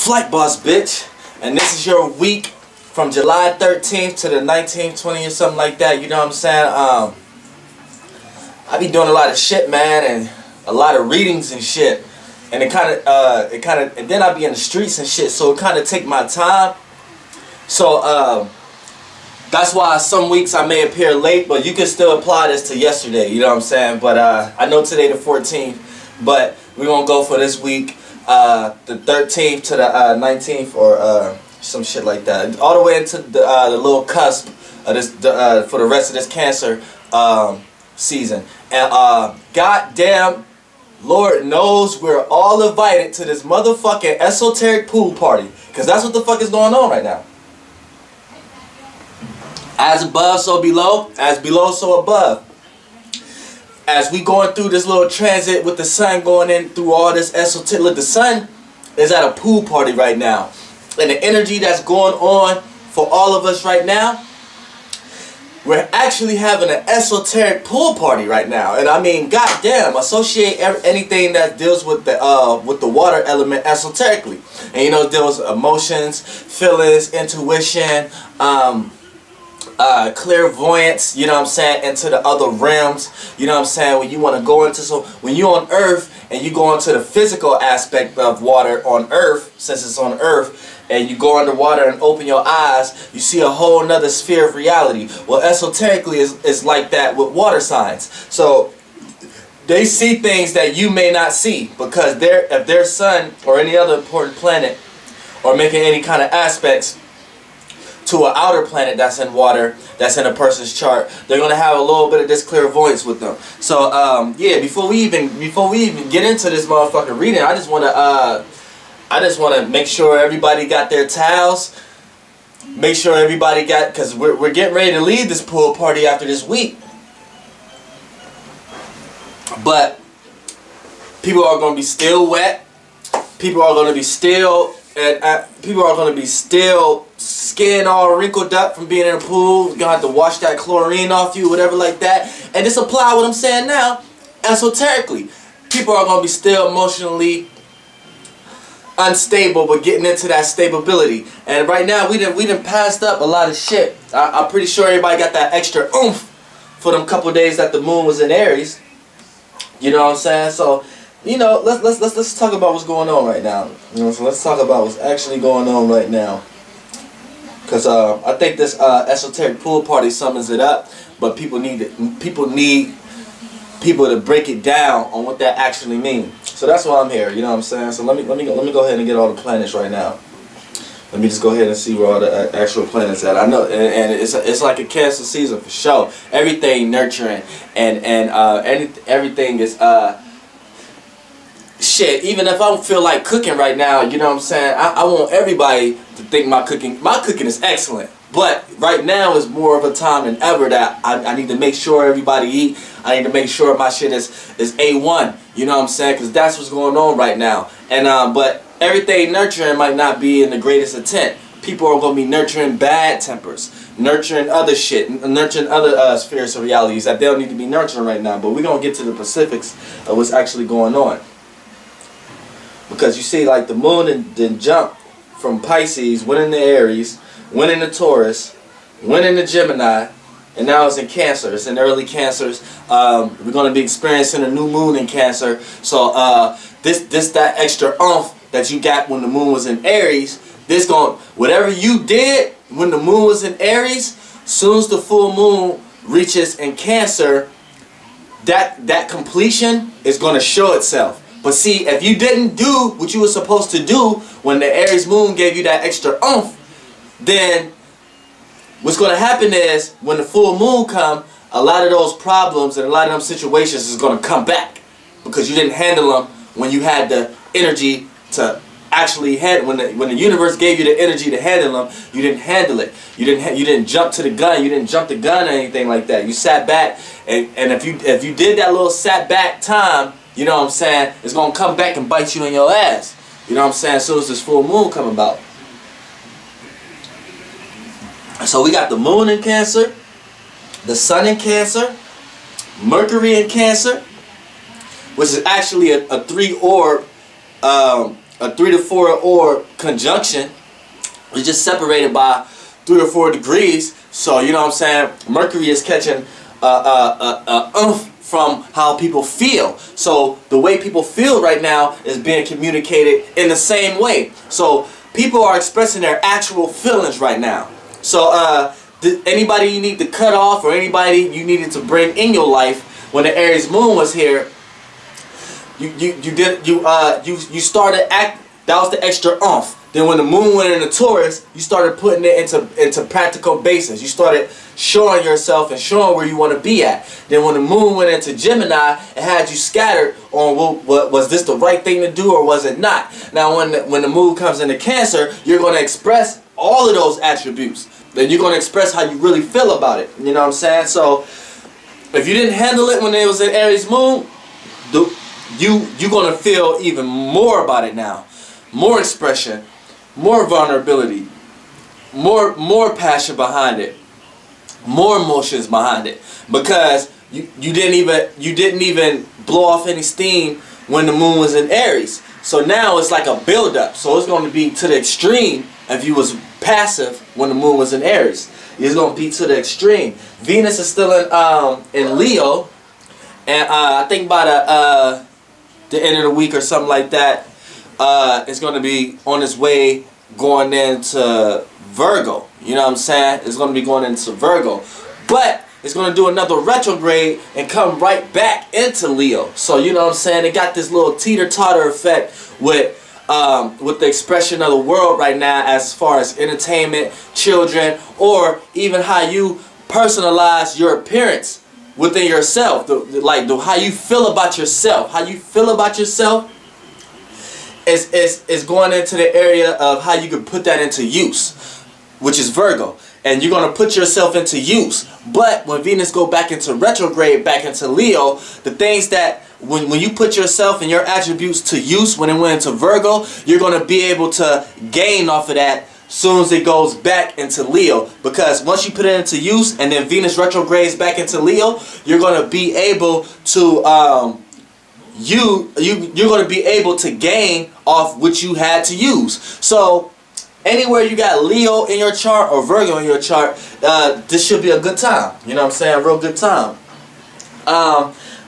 Flight Boss, bitch. And this is your week from July 13th to the 19th, 20th, or something like that. You know what I'm saying? I be doing a lot of shit, man, and a lot of readings and shit. And and then I be in the streets and shit, so it kind of take my time. So, that's why some weeks I may appear late, but you can still apply this to yesterday, you know what I'm saying? But I know today the 14th, but we're going to go for this week, the 13th to the 19th, or some shit like that. All the way into the little cusp of this, for the rest of this Cancer season. And goddamn, Lord knows we're all invited to this motherfucking esoteric pool party, because that's what the fuck is going on right now. As above, so below. As below, so above. As we going through this little transit with the sun going in through all this esoteric. Look, the sun is at a pool party right now. And the energy that's going on for all of us right now, we're actually having an esoteric pool party right now. And I mean, goddamn, associate anything that deals with the water element esoterically. And you know, it deals with emotions, feelings, intuition, clairvoyance, you know what I'm saying, into the other realms, you know what I'm saying, when you want to go into, so when you're on earth and you go into the physical aspect of water on earth, since it's on earth, and you go underwater and open your eyes, you see a whole nother sphere of reality. Well, esoterically is like that with water signs. So they see things that you may not see, because if their sun or any other important planet or making any kind of aspects to an outer planet that's in water, that's in a person's chart, they're gonna have a little bit of this clairvoyance with them. So yeah, before we even get into this motherfucking reading, I just wanna make sure everybody got their towels. Make sure everybody got, because we're getting ready to leave this pool party after this week. But people are gonna be still wet. People are gonna be still. And people are going to be still skin all wrinkled up from being in a pool. You're going to have to wash that chlorine off you, whatever like that. And just apply what I'm saying now, esoterically. People are going to be still emotionally unstable, but getting into that stability. And right now, we done passed up a lot of shit. I'm pretty sure everybody got that extra oomph for them couple days that the moon was in Aries. You know what I'm saying? So, you know, let's talk about what's going on right now. You know, so let's talk about what's actually going on right now. Cause I think this esoteric pool party summons it up, but people need people to break it down on what that actually means. So that's why I'm here. You know what I'm saying? So let me go ahead and get all the planets right now. Let me just go ahead and see where all the actual planets at. I know, and it's like a Cancer season for sure. Everything nurturing and everything is shit, even if I don't feel like cooking right now, you know what I'm saying, I want everybody to think my cooking is excellent. But right now is more of a time than ever that I need to make sure everybody eat. I need to make sure my shit is A1, you know what I'm saying, because that's what's going on right now. And but everything nurturing might not be in the greatest intent. People are going to be nurturing bad tempers, nurturing other shit, nurturing other spheres of realities that they don't need to be nurturing right now. But we're going to get to the specifics of what's actually going on. Because you see, like, the moon then jumped from Pisces, went into Aries, went into Taurus, went into Gemini, and now it's in Cancer. It's in early Cancers. We're going to be experiencing a new moon in Cancer. So that extra oomph that you got when the moon was in Aries, whatever you did when the moon was in Aries, soon as the full moon reaches in Cancer, that completion is going to show itself. But see, if you didn't do what you were supposed to do when the Aries moon gave you that extra oomph, then what's going to happen is when the full moon comes, a lot of those problems and a lot of them situations is going to come back, because you didn't handle them when you had the energy to actually handle. When the universe gave you the energy to handle them, you didn't handle it. You didn't jump to the gun. You didn't jump the gun or anything like that. You sat back, and if you did that little sat back time, you know what I'm saying, it's going to come back and bite you in your ass. You know what I'm saying, as soon as this full moon come about. So we got the moon in Cancer, the sun in Cancer, Mercury in Cancer, which is actually a 3-orb a 3 to 4 or conjunction. It's just separated by 3 or 4 degrees. So you know what I'm saying, Mercury is catching oomph from how people feel. So the way people feel right now is being communicated in the same way. So people are expressing their actual feelings right now. So anybody you need to cut off, or anybody you needed to bring in your life when the Aries moon was here, you started act. That was the extra oomph. Then when the moon went into Taurus, you started putting it into practical basis. You started showing yourself and showing where you want to be at. Then when the moon went into Gemini, it had you scattered on, well, was this the right thing to do or was it not? Now when the moon comes into Cancer, you're going to express all of those attributes. Then you're going to express how you really feel about it. You know what I'm saying? So if you didn't handle it when it was in Aries moon, you're going to feel even more about it now. More expression, more vulnerability, more passion behind it, more emotions behind it, because you didn't even blow off any steam when the moon was in Aries. So now it's like a build-up. So it's going to be to the extreme if you was passive when the moon was in Aries. It's going to be to the extreme. Venus is still in Leo, and I think by the end of the week or something like that, it's going to be on its way going into Virgo. You know what I'm saying? It's going to be going into Virgo. But it's going to do another retrograde and come right back into Leo. So you know what I'm saying? It got this little teeter-totter effect with the expression of the world right now, as far as entertainment, children, or even how you personalize your appearance within yourself. How you feel about yourself. How you feel about yourself is going into the area of how you can put that into use, which is Virgo. And you're going to put yourself into use. But when Venus go back into retrograde, back into Leo, the things that when you put yourself and your attributes to use when it went into Virgo, you're going to be able to gain off of that as soon as it goes back into Leo. Because once you put it into use and then Venus retrogrades back into Leo, you're going to be able to you're going to be able to gain off what you had to use. So anywhere you got Leo in your chart or Virgo in your chart, this should be a good time. You know what I'm saying? Real good time.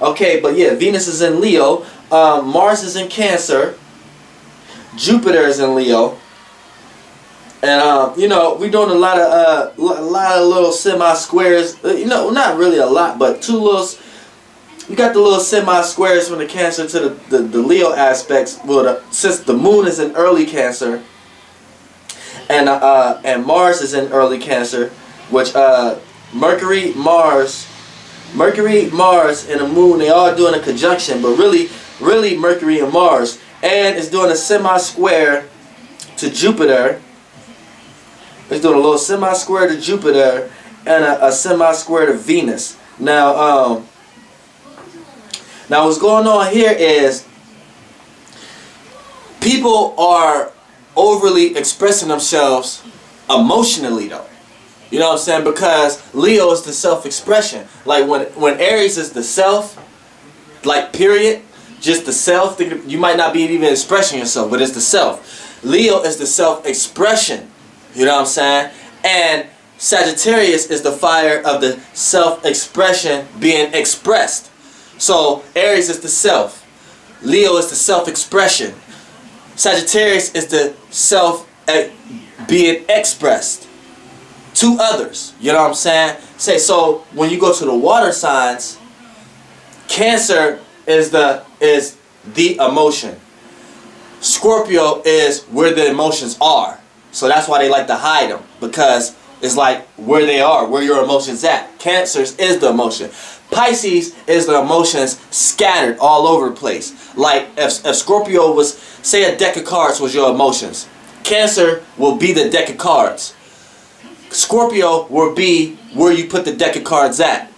Okay, but yeah, Venus is in Leo, Mars is in Cancer, Jupiter is in Leo, and you know, we're doing a lot of little semi-squares. You know, not really a lot, but two little. You got the little semi-squares from the Cancer to the Leo aspects. Well, since the moon is in early Cancer, and Mars is in early Cancer, which Mercury, Mars, and the moon, they all doing a conjunction, but really Mercury and Mars, and it's doing a semi-square to Jupiter. It's doing a little semi-square to Jupiter and a semi-square to Venus. Now what's going on here is people are overly expressing themselves emotionally, though. You know what I'm saying? Because Leo is the self-expression. Like when Aries is the self, like period, just the self. You might not be even expressing yourself, but it's the self. Leo is the self-expression. You know what I'm saying? And Sagittarius is the fire of the self-expression being expressed. So Aries is the self. Leo is the self-expression. Sagittarius is the self being expressed to others. You know what I'm saying? So when you go to the water signs, Cancer is the emotion. Scorpio is where the emotions are. So that's why they like to hide them, because it's like where they are, where your emotions at. Cancer is the emotion. Pisces is the emotions scattered all over the place. Like if Scorpio was, say a deck of cards was your emotions, Cancer will be the deck of cards. Scorpio will be where you put the deck of cards at.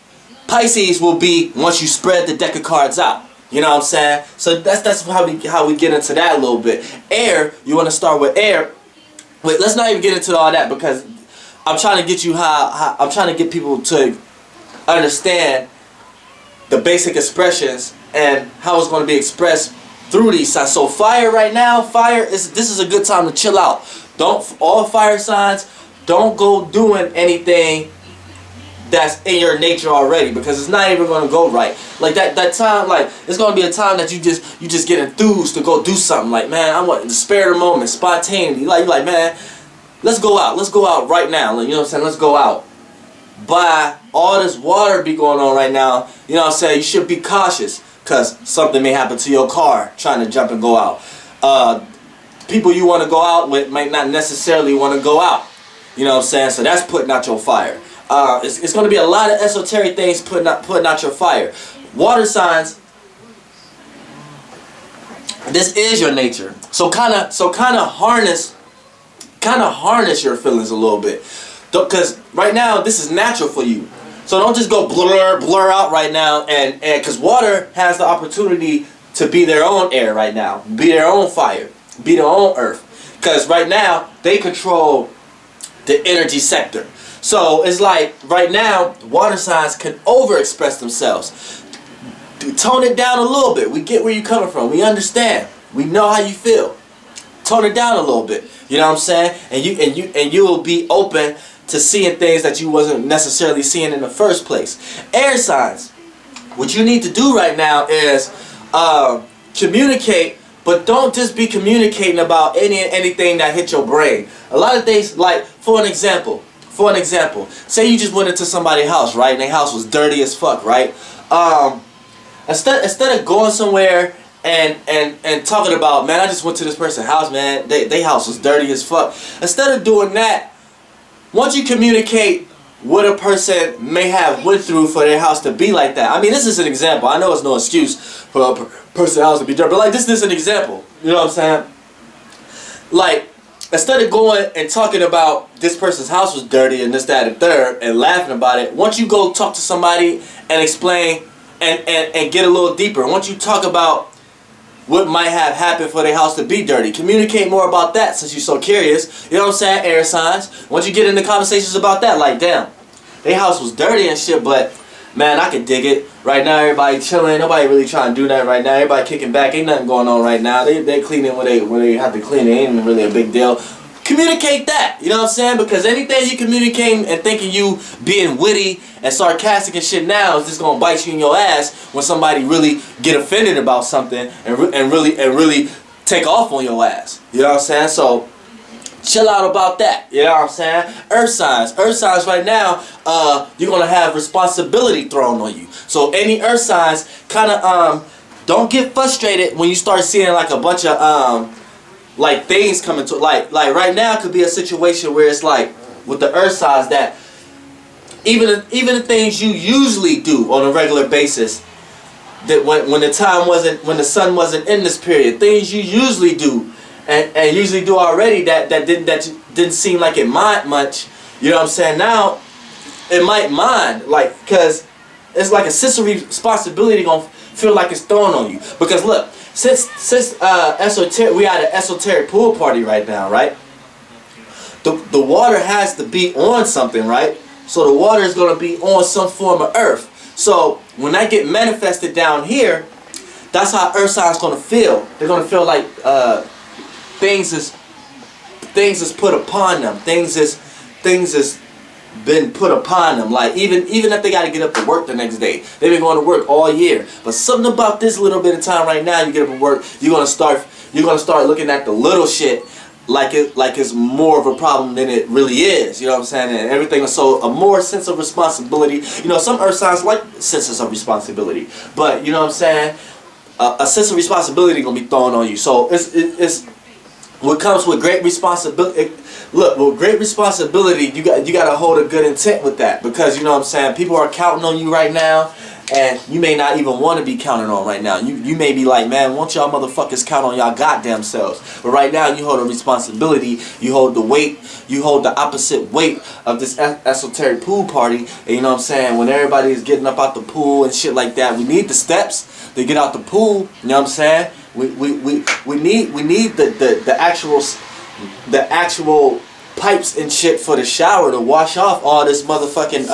Pisces will be once you spread the deck of cards out. You know what I'm saying? So that's how we get into that a little bit. Air, you want to start with air. Wait, let's not even get into all that, because I'm trying to get you I'm trying to get people to understand the basic expressions and how it's going to be expressed through these signs. So fire right now, this is a good time to chill out. All fire signs, don't go doing anything that's in your nature already, because it's not even going to go right. Like that time, like it's going to be a time that you just get enthused to go do something. Like, man, I want the spare of the moment, spontaneity. Like, you're like, man, let's go out right now. Like, you know what I'm saying? Let's go out. But all this water be going on right now, you know what I'm saying? You should be cautious, because something may happen to your car trying to jump and go out. People you want to go out with might not necessarily want to go out. You know what I'm saying? So that's putting out your fire. It's going to be a lot of esoteric things putting out your fire. Water signs, this is your nature. So kind of harness your feelings a little bit. Because right now this is natural for you. So don't just go blur out right now, and because water has the opportunity to be their own air right now, be their own fire, be their own earth. Because right now they control the energy sector. So it's like right now water signs can overexpress themselves. Tone it down a little bit. We get where you're coming from. We understand. We know how you feel. Tone it down a little bit. You know what I'm saying? And you will be open to seeing things that you wasn't necessarily seeing in the first place. Air signs, what you need to do right now is communicate, but don't just be communicating about anything that hit your brain. A lot of things, like for an example, say you just went into somebody's house, right, and their house was dirty as fuck, right? Instead of going somewhere and talking about, man, I just went to this person's house, man, they house was dirty as fuck. Instead of doing that, once you communicate what a person may have went through for their house to be like that. I mean, this is an example. I know it's no excuse for a person's house to be dirty, but like this is an example. You know what I'm saying? Like, instead of going and talking about this person's house was dirty and this, that, and third, and laughing about it, once you go talk to somebody and explain and get a little deeper, once you talk about what might have happened for their house to be dirty, communicate more about that, since you're so curious. You know what I'm saying? Air signs. Once you get into conversations about that, like, damn, their house was dirty and shit, but man, I can dig it. Right now, everybody chilling. Nobody really trying to do that right now. Everybody kicking back. Ain't nothing going on right now. They cleaning when they have to clean. It ain't really a big deal. Communicate that. You know what I'm saying? Because anything you communicating and thinking you being witty and sarcastic and shit now is just gonna bite you in your ass when somebody really get offended about something and really take off on your ass. You know what I'm saying? So chill out about that. You know what I'm saying? Earth signs right now, you're gonna have responsibility thrown on you. So any earth signs, kind of don't get frustrated when you start seeing like a bunch of like things coming to like right now could be a situation where it's like with the earth signs that even the things you usually do on a regular basis, that when the sun wasn't in this period, things you usually do and usually do already that didn't seem like it mind much. You know what I'm saying? Now it might mind, like, because it's like a sense of responsibility gonna feel like it's thrown on you. Because look, since esoteric, we at an esoteric pool party right now, right? The water has to be on something, right? So the water is gonna be on some form of earth. So when that get manifested down here, that's how earth signs gonna feel. They're gonna feel like things is put upon them. Things is been put upon them. Like even if they got to get up to work the next day, they've been going to work all year. But something about this little bit of time right now, you get up to work, you're gonna start looking at the little shit like it's more of a problem than it really is. You know what I'm saying? And everything is so a more sense of responsibility. You know, some earth signs like senses of responsibility, but you know what I'm saying? A sense of responsibility gonna be thrown on you. So it's what comes with great responsibility. Look, with great responsibility, you got to hold a good intent with that, because you know what I'm saying, people are counting on you right now, and you may not even want to be counted on right now. You may be like, man, won't y'all motherfuckers count on y'all goddamn selves? But right now, you hold a responsibility, you hold the weight, you hold the opposite weight of this esoteric pool party. And you know what I'm saying, when everybody is getting up out the pool and shit like that, we need the steps to get out the pool. You know what I'm saying? We need the actual pipes and shit for the shower to wash off all this motherfucking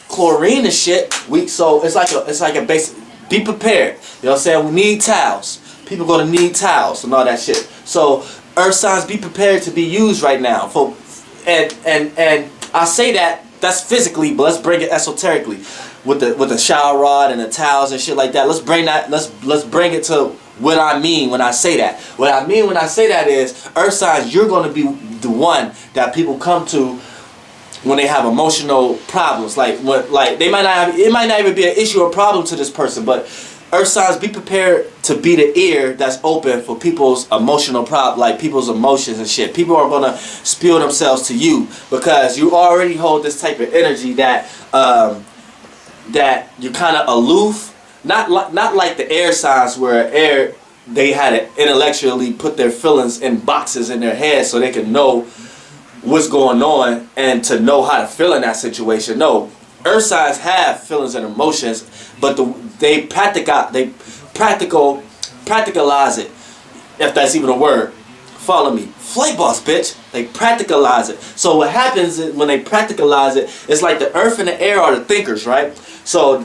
chlorine and shit. So it's like a be prepared. You know what I'm saying? We need towels. People gonna need towels and all that shit. So earth signs, be prepared to be used right now. And I say that's physically, but let's bring it esoterically with the shower rod and the towels and shit like that. Let's bring it to what I mean when I say that. What I mean when I say that is earth signs, you're gonna be the one that people come to when they have emotional problems. Like it might not even be an issue or problem to this person, but earth signs, be prepared to be the ear that's open for people's emotional people's emotions and shit. People are gonna spill themselves to you because you already hold this type of energy that that you're kind of aloof. Not like the air signs where they had to intellectually put their feelings in boxes in their head so they can know what's going on and to know how to feel in that situation. No, earth signs have feelings and emotions, but they practicalize it, if that's even a word. Follow me. Flight boss, bitch. They practicalize it. So what happens is when they practicalize it, it's like the earth and the air are the thinkers, right? So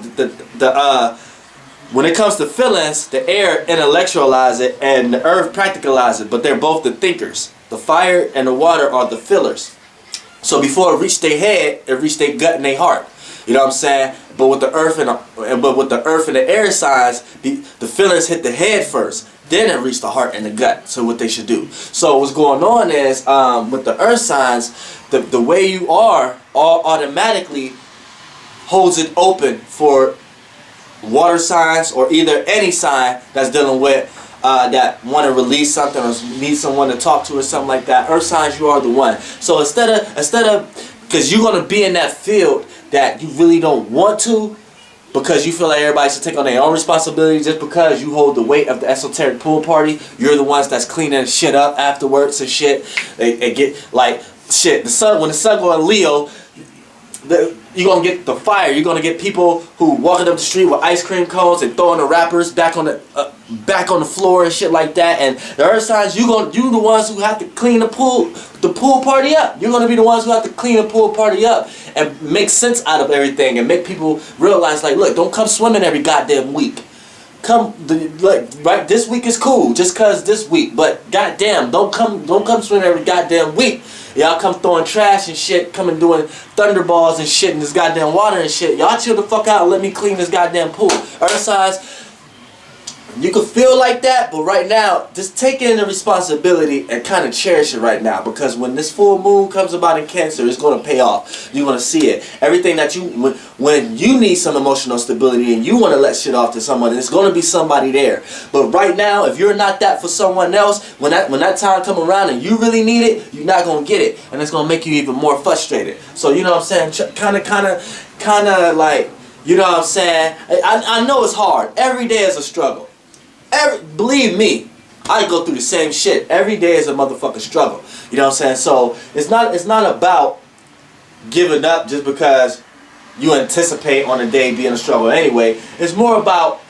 when it comes to feelings, the air intellectualize it and the earth practicalize it, but they're both the thinkers. The fire and the water are the fillers. So before it reached their head, it reached their gut and their heart. You know what I'm saying? But with the earth and the air signs, the fillers hit the head first. Then it reached the heart and the gut. So what they should do. So what's going on is with the earth signs, the way you are automatically holds it open for water signs or either any sign that's dealing with that want to release something or need someone to talk to or something like that. Earth signs, you are the one. So instead of because you're gonna be in that field that you really don't want to, because you feel like everybody should take on their own responsibility, just because you hold the weight of the esoteric pool party. You're the ones that's cleaning shit up afterwards and shit. They get like shit. When the sun go in Leo, you're gonna get the fire. You're gonna get people who walking up the street with ice cream cones and throwing the wrappers back on the floor and shit like that. And the earth signs, you the ones who have to clean the pool party up. You're gonna be the ones who have to clean the pool party up and make sense out of everything and make people realize, like, look, don't come swimming every goddamn week. Right, this week is cool just cause this week, but goddamn, don't come swimming every goddamn week. Y'all come throwing trash and shit, coming doing thunderballs and shit in this goddamn water and shit. Y'all chill the fuck out and let me clean this goddamn pool. Earth signs, you can feel like that, but right now, just take in the responsibility and kind of cherish it right now, because when this full moon comes about in Cancer, it's going to pay off. You're going to see it. Everything that when you need some emotional stability and you want to let shit off to someone, there's going to be somebody there. But right now, if you're not that for someone else, when that time come around and you really need it, you're not going to get it. And it's going to make you even more frustrated. So, you know what I'm saying? Kind of like, you know what I'm saying? I know it's hard. Every day is a struggle. Believe me, I go through the same shit. Every day is a motherfucking struggle. You know what I'm saying? So it's not about giving up just because you anticipate on a day being a struggle anyway. It's more about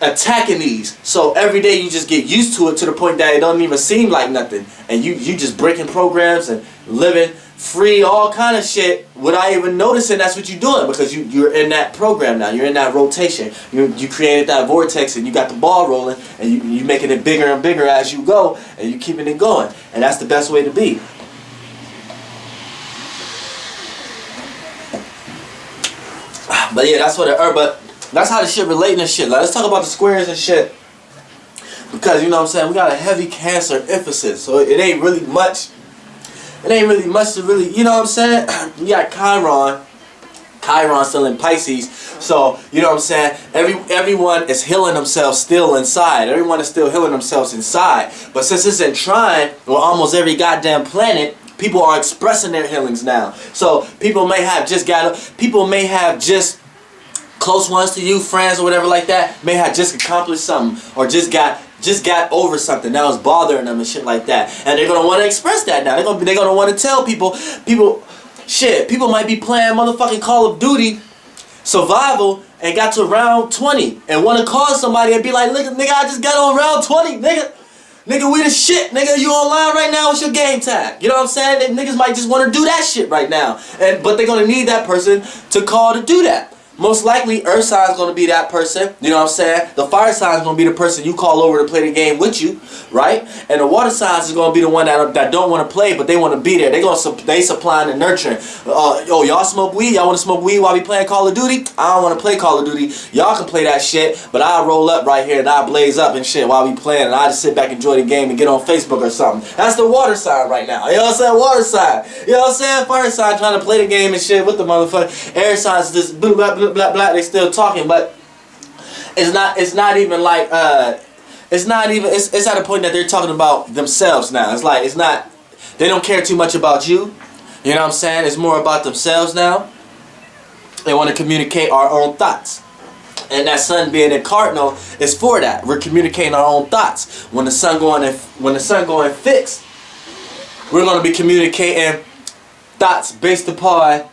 attacking these. So every day you just get used to it to the point that it don't even seem like nothing. And you just breaking programs and living free, all kind of shit without even noticing that's what you're doing, because you're in that program now. You're in that rotation. You created that vortex and you got the ball rolling, and you making it bigger and bigger as you go, and you keeping it going. And that's the best way to be. But yeah, that's what but that's how the shit relating and shit. Like, let's talk about the squares and shit, because you know what I'm saying, we got a heavy Cancer emphasis, so it ain't really much. It ain't really much to really, you know what I'm saying? You got Chiron still in Pisces, so you know what I'm saying. Everyone is healing themselves still inside. Everyone is still healing themselves inside. But since it's in trine with almost every goddamn planet, people are expressing their healings now. So people may have just close ones to you, friends or whatever like that, may have just accomplished something or just got over something that was bothering them and shit like that, and they're gonna want to express that now. They're gonna want to tell people might be playing motherfucking Call of Duty survival and got to round 20 and want to call somebody and be like, look, nigga, I just got on round 20, nigga, we the shit, nigga, you online right now, what's your game tag? You know what I'm saying? Niggas might just want to do that shit right now, but they're gonna need that person to call to do that. most likely earth sign is going to be that person. You know what I'm saying? The fire sign is going to be the person you call over to play the game with you, right? And the water signs is going to be the one that don't want to play, but they want to be there. They supplying and nurturing. Yo, y'all smoke weed? Y'all want to smoke weed while we playing Call of Duty? I don't want to play Call of Duty. Y'all can play that shit, but I'll roll up right here and I'll blaze up and shit while we playing, and I'll just sit back, enjoy the game, and get on Facebook or something. That's the water sign right now. You know what I'm saying? Water sign. You know what I'm saying? Fire sign trying to play the game and shit with the motherfucker. Air signs just blah blah blah blah blah. They still talking, but it's not even like it's at a point that they're talking about themselves now. It's not they don't care too much about you. You know what I'm saying? It's more about themselves now. They want to communicate our own thoughts. And that sun being in cardinal is for that. We're communicating our own thoughts. When the sun going fixed, we're going to be communicating thoughts based upon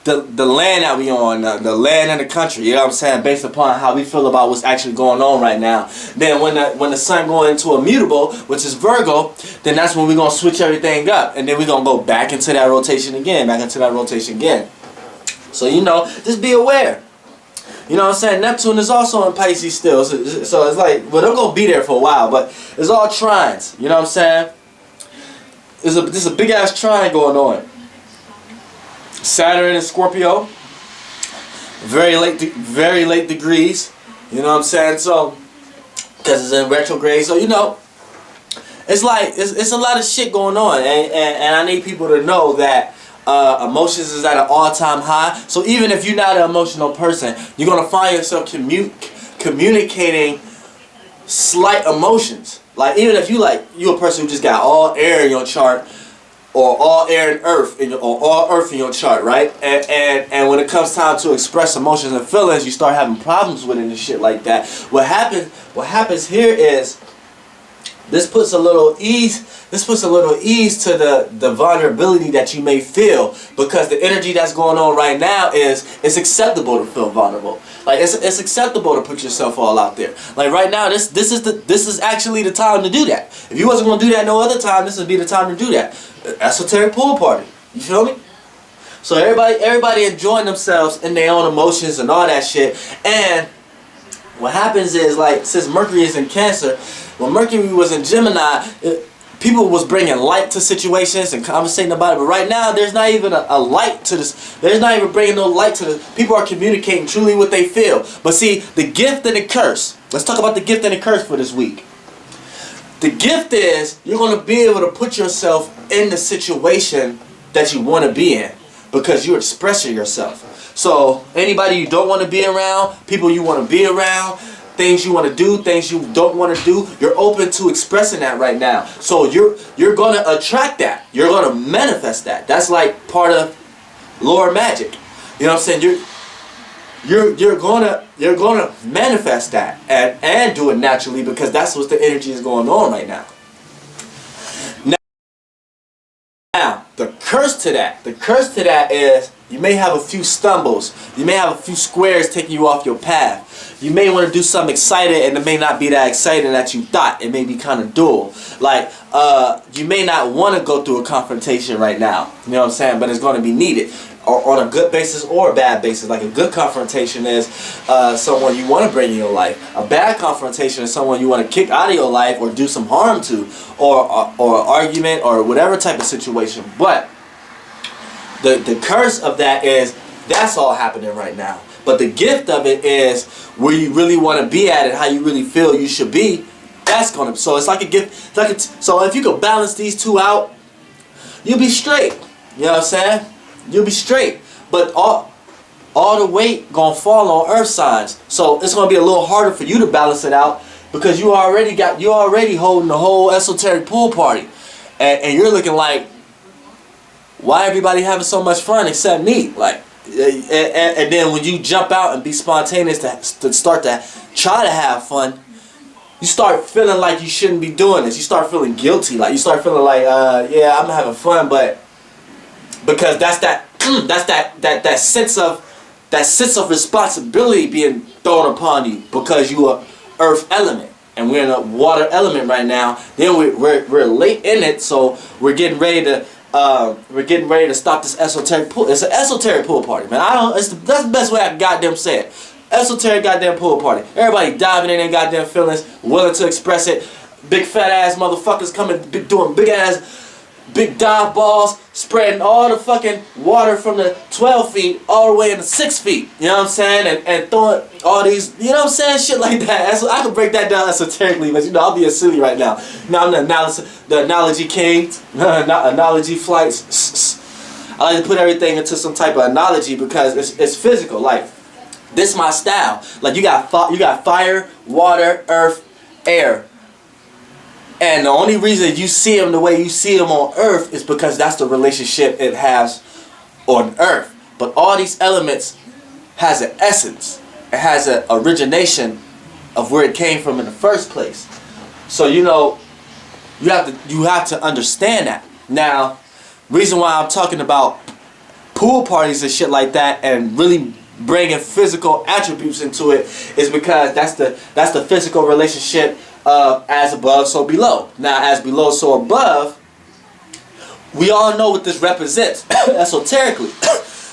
the land that we on, the land and the country. You know what I'm saying? Based upon how we feel about what's actually going on right now. Then when the sun going into a mutable, which is Virgo, then that's when we're going to switch everything up. And then we're going to go back into that rotation again. So, you know, just be aware. You know what I'm saying? Neptune is also in Pisces still. So it's like, well, they're going to be there for a while, but it's all trines. You know what I'm saying? There's a big ass trine going on. Saturn and Scorpio. Very late degrees. You know what I'm saying? So, because it's in retrograde. So, you know, it's like, it's a lot of shit going on. And I need people to know that emotions is at an all-time high. So even if you're not an emotional person, you're going to find yourself communicating slight emotions. Like even if you're a person who just got all air in your chart, or all air and earth or all earth in your chart, right? And when it comes time to express emotions and feelings, you start having problems with it and shit like that. What happens here is this puts a little ease to the vulnerability that you may feel, because the energy that's going on right now is it's acceptable to feel vulnerable. Like it's acceptable to put yourself all out there. Like right now, this is actually the time to do that. If you wasn't gonna do that no other time, this would be the time to do that. Esoteric pool party. You feel me? So everybody enjoying themselves in their own emotions and all that shit. And what happens is, like, since Mercury is in Cancer, when Mercury was in Gemini, people was bringing light to situations and conversating about it. But right now, there's not even a light to this. There's not even bringing no light to this. People are communicating truly what they feel. But see, the gift and the curse. Let's talk about the gift and the curse for this week. The gift is you're going to be able to put yourself in the situation that you want to be in because you're expressing yourself. So anybody you don't want to be around, people you want to be around, things you want to do, things you don't want to do, you're open to expressing that right now. So you're going to attract that. You're going to manifest that. That's like part of lower magic. You know what I'm saying? You're gonna manifest that and do it naturally, because that's what the energy is going on right now. Now the curse to that is you may have a few stumbles. You may have a few squares taking you off your path. You may want to do something excited and it may not be that exciting that you thought. It may be kind of dull. Like you may not want to go through a confrontation right now. You know what I'm saying? But it's going to be needed. Or on a good basis or a bad basis. Like a good confrontation is someone you want to bring in your life. A bad confrontation is someone you want to kick out of your life or do some harm to, or argument or whatever type of situation. But the curse of that is that's all happening right now. But the gift of it is where you really want to be at and how you really feel you should be. That's gonna. So it's like a gift. So if you could balance these two out, you'll be straight. You know what I'm saying? You'll be straight, but all the weight gonna fall on earth signs. So it's gonna be a little harder for you to balance it out because you already holding the whole esoteric pool party, and you're looking like, why everybody having so much fun except me? Like, and then when you jump out and be spontaneous to start to try to have fun, you start feeling like you shouldn't be doing this. You start feeling guilty. Like you start feeling like, yeah, I'm having fun, but. Because that's that sense of responsibility being thrown upon you because you are earth element and we're in a water element right now. Then we're late in it, so we're getting ready to we're getting ready to stop this esoteric pool. It's an esoteric pool party, man. That's the best way I can goddamn say it. Esoteric goddamn pool party. Everybody diving in their goddamn feelings, willing to express it. Big fat ass motherfuckers coming, doing big dive balls, spreading all the fucking water from the 12 feet all the way into 6 feet. You know what I'm saying? And throwing all these, you know what I'm saying? Shit like that. I can break that down esoterically, but you know, I'll be a silly right now. Now I'm the analogy king, analogy flights. I like to put everything into some type of analogy because it's physical. Like, this is my style. Like, you got fire, water, earth, air. And the only reason you see them the way you see them on earth is because that's the relationship it has on earth. But all these elements has an essence. It has an origination of where it came from in the first place. So, you know, you have to understand that. Now, reason why I'm talking about pool parties and shit like that and really bringing physical attributes into it is because that's the physical relationship of as above, so below. Now, as below, so above, we all know what this represents esoterically.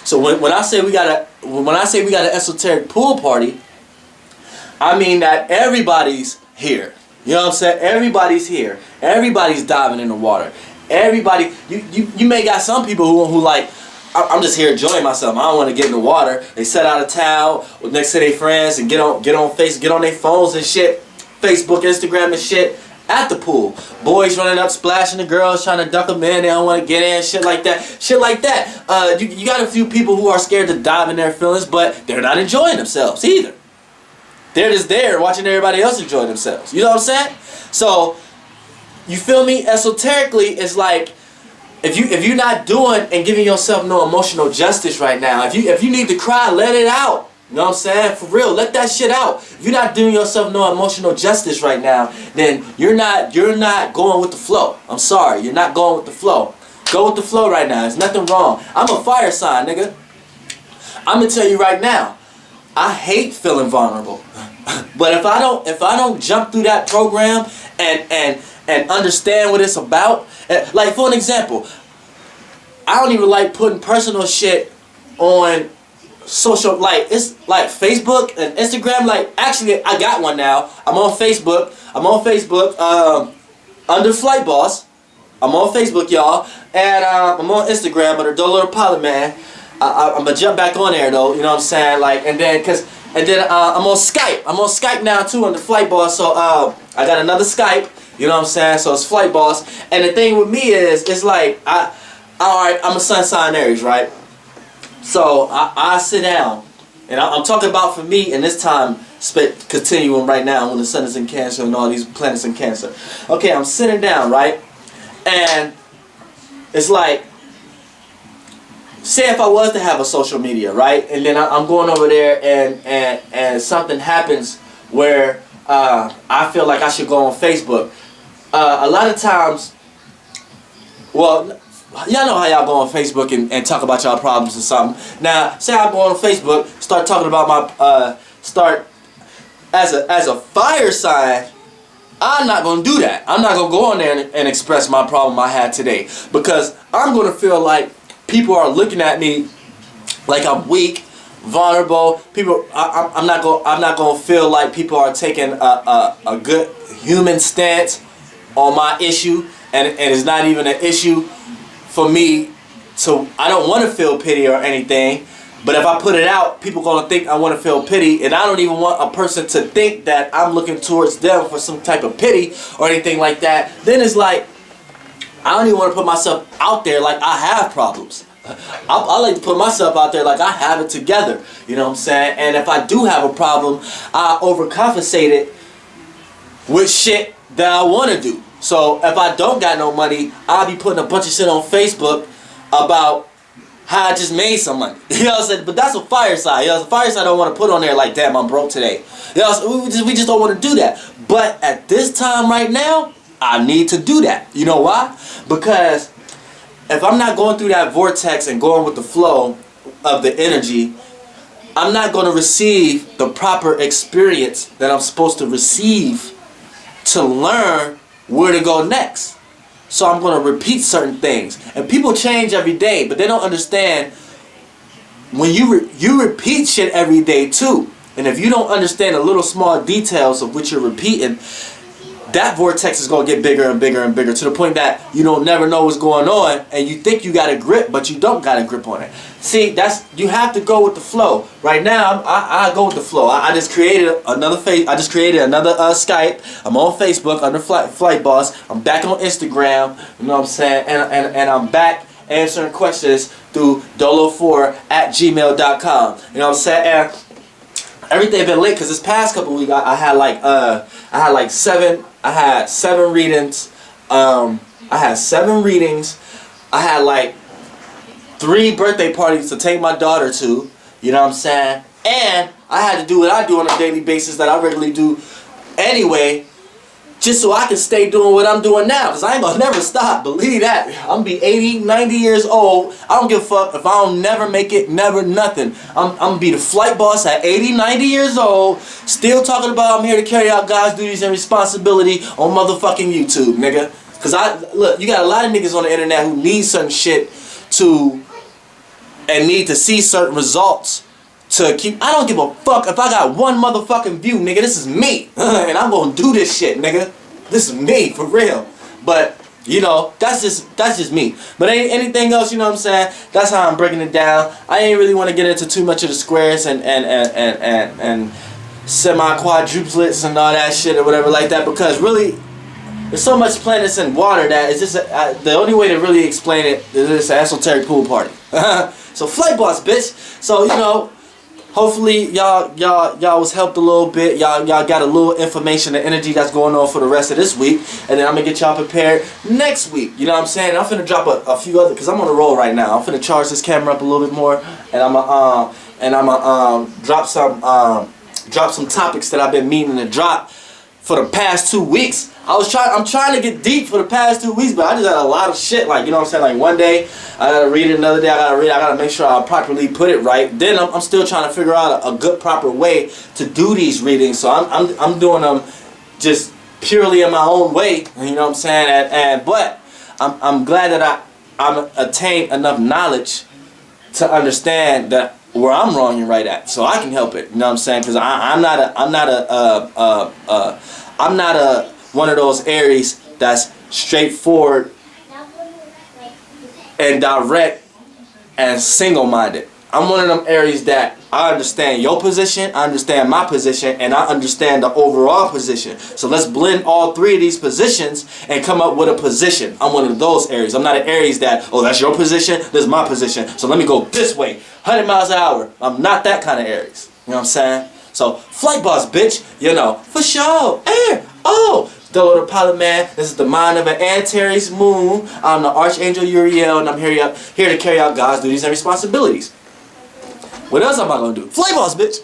So when I say we got an esoteric pool party, I mean that everybody's here. You know what I'm saying? Everybody's here. Everybody's diving in the water. Everybody, you may got some people who like, I'm just here enjoying myself. I don't want to get in the water. They set out a towel next to their friends and get on their phones and shit. Facebook, Instagram and shit at the pool. Boys running up, splashing the girls, trying to duck them in. They don't want to get in, shit like that. Shit like that. You got a few people who are scared to dive in their feelings, but they're not enjoying themselves either. They're just there watching everybody else enjoy themselves. You know what I'm saying? So, you feel me? Esoterically, it's like, if you're not doing and giving yourself no emotional justice right now, if you need to cry, let it out. You know what I'm saying? For real, let that shit out. If you're not doing yourself no emotional justice right now, then you're not going with the flow. I'm sorry, you're not going with the flow. Go with the flow right now. There's nothing wrong. I'm a fire sign, nigga. I'm gonna tell you right now, I hate feeling vulnerable. But if I don't jump through that program and understand what it's about, like for an example, I don't even like putting personal shit on social, like it's like Facebook and Instagram. Like, actually I got one now. I'm on Facebook under Flight Boss. I'm on Facebook, y'all, and I'm on Instagram under Dull Little Pilot Man. I'm gonna jump back on there though, you know what I'm saying? Like, and then I'm on Skype. I'm on Skype now too under Flight Boss. So I got another Skype, you know what I'm saying? So it's Flight Boss. And the thing with me is, it's like alright, I'm a sun sign Aries, right? So I sit down, and I'm talking about for me in this time continuum right now when the sun is in Cancer and all these planets in Cancer. Okay, I'm sitting down, right? And it's like, say if I was to have a social media, right? And then I'm going over there and something happens where I feel like I should go on Facebook. A lot of times, well, y'all know how y'all go on Facebook and talk about y'all problems or something. Now, say I go on Facebook, start talking about my, start as a fire sign, I'm not going to do that. I'm not going to go on there and express my problem I had today. Because I'm going to feel like people are looking at me like I'm weak, vulnerable. People, I'm not going to feel like people are taking a good human stance on my issue. And it's not even an issue for me to, I don't want to feel pity or anything, but if I put it out, people gonna think I want to feel pity, and I don't even want a person to think that I'm looking towards them for some type of pity or anything like that. Then it's like, I don't even want to put myself out there like I have problems. I like to put myself out there like I have it together, you know what I'm saying? And if I do have a problem, I overcompensate it with shit that I want to do. So if I don't got no money, I'll be putting a bunch of shit on Facebook about how I just made some money. You know what I'm saying? But that's a fire side. You know, the fire side I don't want to put on there like, damn, I'm broke today. You know, we just don't want to do that. But at this time right now, I need to do that. You know why? Because if I'm not going through that vortex and going with the flow of the energy, I'm not going to receive the proper experience that I'm supposed to receive to learn where to go next. so I'm going to repeat certain things. And people change every day, but they don't understand when you repeat shit every day too. And if you don't understand the little small details of what you're repeating, that vortex is going to get bigger and bigger and bigger to the point that you don't never know what's going on, and you think you got a grip, but you don't got a grip on it. See, you have to go with the flow. Right now, I go with the flow. I just created another Skype. I'm on Facebook under Flight Boss. I'm back on Instagram. You know what I'm saying? And I'm back answering questions through dolo4@gmail.com. You know what I'm saying? And everything been lit because this past couple weeks I had seven readings. I had like 3 birthday parties to take my daughter to. You know what I'm saying? And I had to do what I do on a daily basis that I regularly do anyway, just so I can stay doing what I'm doing now. Because I ain't gonna never stop. Believe that. I'm gonna be 80, 90 years old. I don't give a fuck if I don't never make it, never nothing. I'm gonna be the Flight Boss at 80, 90 years old. Still talking about I'm here to carry out God's duties and responsibility on motherfucking YouTube, nigga. Because look, you got a lot of niggas on the internet who need certain shit and need to see certain results to keep. I don't give a fuck if I got 1 motherfucking view, nigga. This is me. And I'm gonna do this shit, nigga. This is me, for real. But, you know, that's just me. But ain't anything else, you know what I'm saying? That's how I'm breaking it down. I ain't really want to get into too much of the squares and semi-quadruplets and all that shit or whatever like that, because really, there's so much planets in water that it's just the only way to really explain it is it's an esoteric pool party. So Flight Boss, bitch. So, you know, hopefully y'all was helped a little bit. Y'all got a little information and energy that's going on for the rest of this week, and then I'm gonna get y'all prepared next week. You know what I'm saying? I'm finna drop a few other, because I'm on a roll right now. I'm finna charge this camera up a little bit more, and I'm gonna drop some topics that I've been meaning to drop for the past 2 weeks. I'm trying to get deep for the past 2 weeks, but I just had a lot of shit. Like, you know what I'm saying? Like, one day I gotta read it, another day I gotta make sure I properly put it right. Then I'm still trying to figure out a good proper way to do these readings. So I'm doing them just purely in my own way. You know what I'm saying? But I'm glad that I'm attained enough knowledge to understand that where I'm wrong and right at, so I can help it. You know what I'm saying? Because I'm not one of those Aries that's straightforward and direct and single-minded. I'm one of them Aries that I understand your position, I understand my position, and I understand the overall position. So let's blend all 3 of these positions and come up with a position. I'm one of those Aries. I'm not an Aries that, oh, that's your position, this is my position, so let me go this way, 100 miles an hour. I'm not that kind of Aries. You know what I'm saying? So, Flight Boss, bitch, you know, for sure. Dolo the Pilot Man. This is the mind of an Antares moon. I'm the Archangel Uriel, and I'm here to carry out God's duties and responsibilities. What else am I gonna do? Flight Boss, bitch.